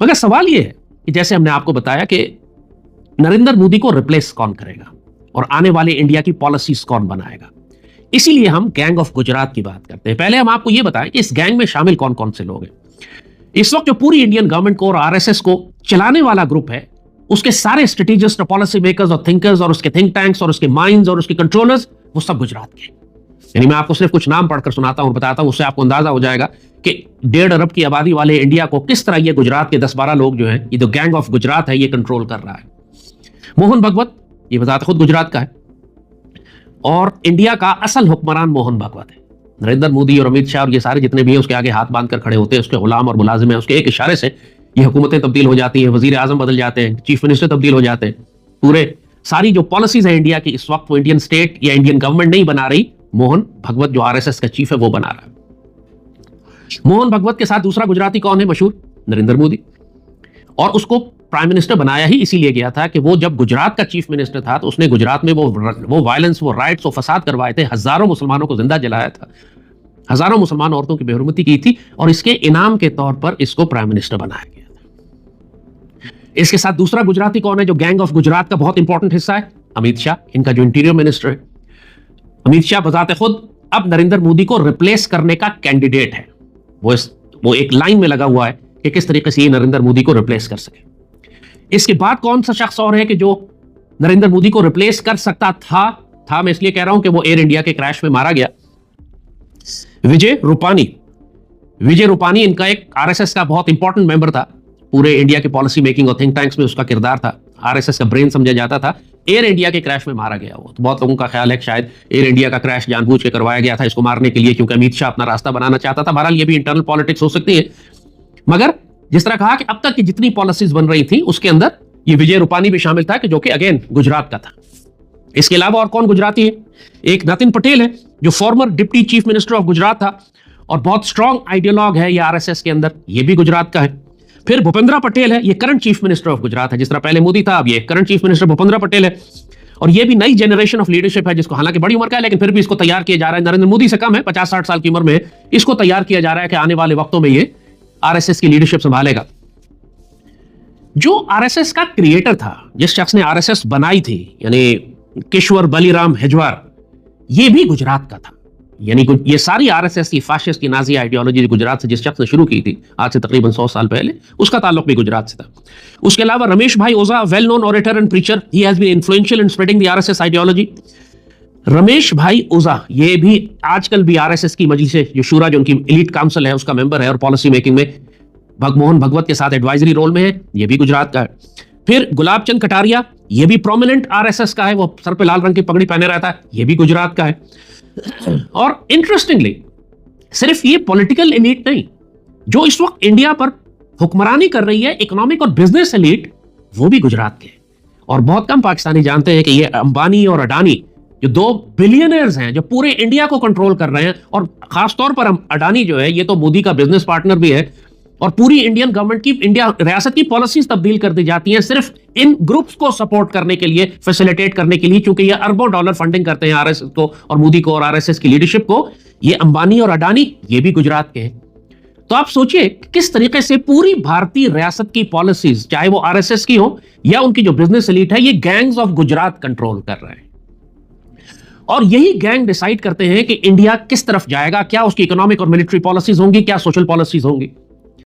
मगर सवाल यह है कि जैसे हमने आपको बताया कि नरेंद्र मोदी को रिप्लेस कौन करेगा और आने वाले इंडिया की पॉलिसीज कौन बनाएगा। इसीलिए हम गैंग ऑफ गुजरात की बात करते हैं। पहले हम आपको यह बताएं कि इस गैंग में शामिल कौन कौन से लोग हैं। इस वक्त जो पूरी इंडियन गवर्नमेंट को और आरएसएस को चलाने वाला ग्रुप है, उसके सारे स्ट्रेटेजिस्ट और पॉलिसी मेकर्स और थिंकर्स और उसके थिंक टैंक्स और उसके माइंड्स और उसके कंट्रोलर्स, वो सब गुजरात के। यानी मैं आपको सिर्फ कुछ नाम पढ़कर सुनाता हूं और बताता हूं, उससे आपको अंदाजा हो जाएगा कि 1.5 अरब की आबादी वाले इंडिया को किस तरह ये गुजरात के 10-12 लोग जो हैं, ये जो गैंग ऑफ गुजरात है, ये कंट्रोल कर रहा है। मोहन भगवत, ये बताता खुद गुजरात का है और इंडिया का असल हुक्मरान मोहन भगवत है। नरेंद्र मोदी और अमित शाह और ये सारे जितने भी हैं उसके आगे हाथ बांधकर खड़े होते हैं, उसके गुलाम और मुलाजिम हैं। उसके एक इशारे से ये हुकूमतें तब्दील हो जाती हैं, वजीर आजम बदल जाते हैं, चीफ मिनिस्टर तब्दील हो जाते हैं। पूरे सारी जो पॉलिसीज है इंडिया की इस वक्त, वो इंडियन स्टेट या इंडियन गवर्नमेंट नहीं बना रही, मोहन भगवत जो आरएसएस का चीफ है वो बना रहा है। मोहन भगवत के साथ दूसरा गुजराती कौन है मशहूर? नरेंद्र मोदी। और उसको प्राइम मिनिस्टर बनाया ही इसीलिए गया था कि वो जब गुजरात का चीफ मिनिस्टर था तो उसने गुजरात में वो वायलेंस, वो राइट्स, वो फसाद करवाए थे, हजारों मुसलमानों को जिंदा जलाया था, हजारों मुसलमान औरतों की बेहुरमती की थी और इसके इनाम के तौर पर इसको प्राइम मिनिस्टर बनाया गया था। इसके साथ दूसरा गुजराती कौन है जो गैंग ऑफ गुजरात का बहुत इंपॉर्टेंट हिस्सा है? अमित शाह, इनका जो इंटीरियर मिनिस्टर है। अमित शाह बजाते खुद अब नरेंद्र मोदी को रिप्लेस करने का कैंडिडेट है। वो एक लाइन में लगा हुआ है कि किस तरीके से ये नरेंद्र मोदी को रिप्लेस कर सके। इसके बाद कौन सा शख्स और है कि जो नरेंद्र मोदी को रिप्लेस कर सकता था मैं इसलिए कह रहा हूं कि वो एयर इंडिया के क्रैश में मारा गया। विजय रूपानी। विजय रूपानी इनका एक आरएसएस का बहुत इंपॉर्टेंट मेंबर था। पूरे इंडिया के पॉलिसी मेकिंग और थिंक टैंक्स में उसका किरदार था, आरएसएस का ब्रेन समझा जाता था। एयर इंडिया के क्रैश में मारा गया वो। तो बहुत लोगों का ख्याल है कि शायद एयर इंडिया का क्रैश जानबूझ के करवाया गया था इसको मारने के लिए, क्योंकि अमित शाह अपना रास्ता बनाना चाहता था। बहरहाल ये भी इंटरनल पॉलिटिक्स हो सकती है, मगर जिस तरह कहा कि अब तक की जितनी पॉलिसीज बन रही थी उसके अंदर ये विजय रूपानी भी शामिल था, कि जो कि अगेन गुजरात का था। इसके अलावा और कौन गुजराती है? एक नितिन पटेल है जो farmer deputy chief minister of Gujarat था और बहुत स्ट्रॉन्ग आइडियोलॉग है ये आरएसएस के अंदर, ये भी गुजरात का है। फिर भूपेंद्र पटेल है, ये current chief minister of Gujarat है। जिस तरह पहले मोदी था, अब ये current chief minister Bhupendra Patel है और ये भी नई जनरेशन ऑफ लीडरशिप है, जिसको हालांकि बड़ी उम्र का है लेकिन फिर भी इसको तैयार किया जा रहा है। नरेंद्र मोदी से कम है, 50-60 साल की उम्र में इसको तैयार किया जा रहा है कि आने वाले वक्तों में ये आरएसएस की लीडरशिप संभालेगा। जो आरएसएस का क्रिएटर था, जिस शख्स ने आरएसएस बनाई थी, यानी केशवर बलीराम हेजवार, ये भी गुजरात का था। यानी ये सारी आरएसएस की फाशिस्ट की नाजी आइडियोलॉजी गुजरात से जिस शख्स ने शुरू की थी आज से तकरीबन 100 साल पहले, उसका ताल्लुक भी गुजरात से था। उसके अलावा Ramesh bhai Oza, well known orator and preacher, he has been influential in spreading the RSS ideology. Ramesh bhai Oza ये भी आजकल भी आरएसएस की मजलिस जो शूरा, जो उनकी एलीट काउंसिल है, उसका मेंबर है और पॉलिसी मेकिंग में मोहन भगवत के साथ एडवाइजरी रोल में है, ये भी गुजरात का है। फिर गुलाब चंद कटारिया, ये भी प्रोमिनेंट आरएसएस का है, वो सर पे लाल रंग की पगड़ी पहने रहता है, ये भी गुजरात का है। और इंटरेस्टिंगली सिर्फ ये पॉलिटिकल एलीट नहीं, जो इस वक्त इंडिया पर हुक्मरानी कर रही है, इकोनॉमिक और बिजनेस एलीट, वो भी गुजरात के। और बहुत कम पाकिस्तानी जानते हैं कि ये अंबानी और अडानी जो 2 बिलियनर्स हैं, जो पूरे इंडिया को कंट्रोल कर रहे हैं, और खासतौर पर अडानी जो है ये तो मोदी का बिजनेस पार्टनर भी है, और पूरी इंडियन गवर्नमेंट की, इंडिया रियासत की पॉलिसीज तब्दील कर दी जाती हैं सिर्फ इन ग्रुप्स को सपोर्ट करने के लिए, फैसिलिटेट करने के लिए, क्योंकि ये अरबों डॉलर फंडिंग करते हैं आरएसएस को और मोदी को और आरएसएस की लीडरशिप को। ये अंबानी और अडानी ये भी गुजरात के हैं। तो आप सोचिए किस तरीके से पूरी भारतीय रियासत की पॉलिसीज, चाहे वो आरएसएस की हो या उनकी जो बिजनेस एलीट है, ये गैंग्स ऑफ गुजरात कंट्रोल कर रहे हैं। और यही गैंग डिसाइड करते हैं कि इंडिया किस तरफ जाएगा, क्या उसकी इकोनॉमिक और मिलिट्री पॉलिसीज होंगी, क्या सोशल पॉलिसीज होंगी।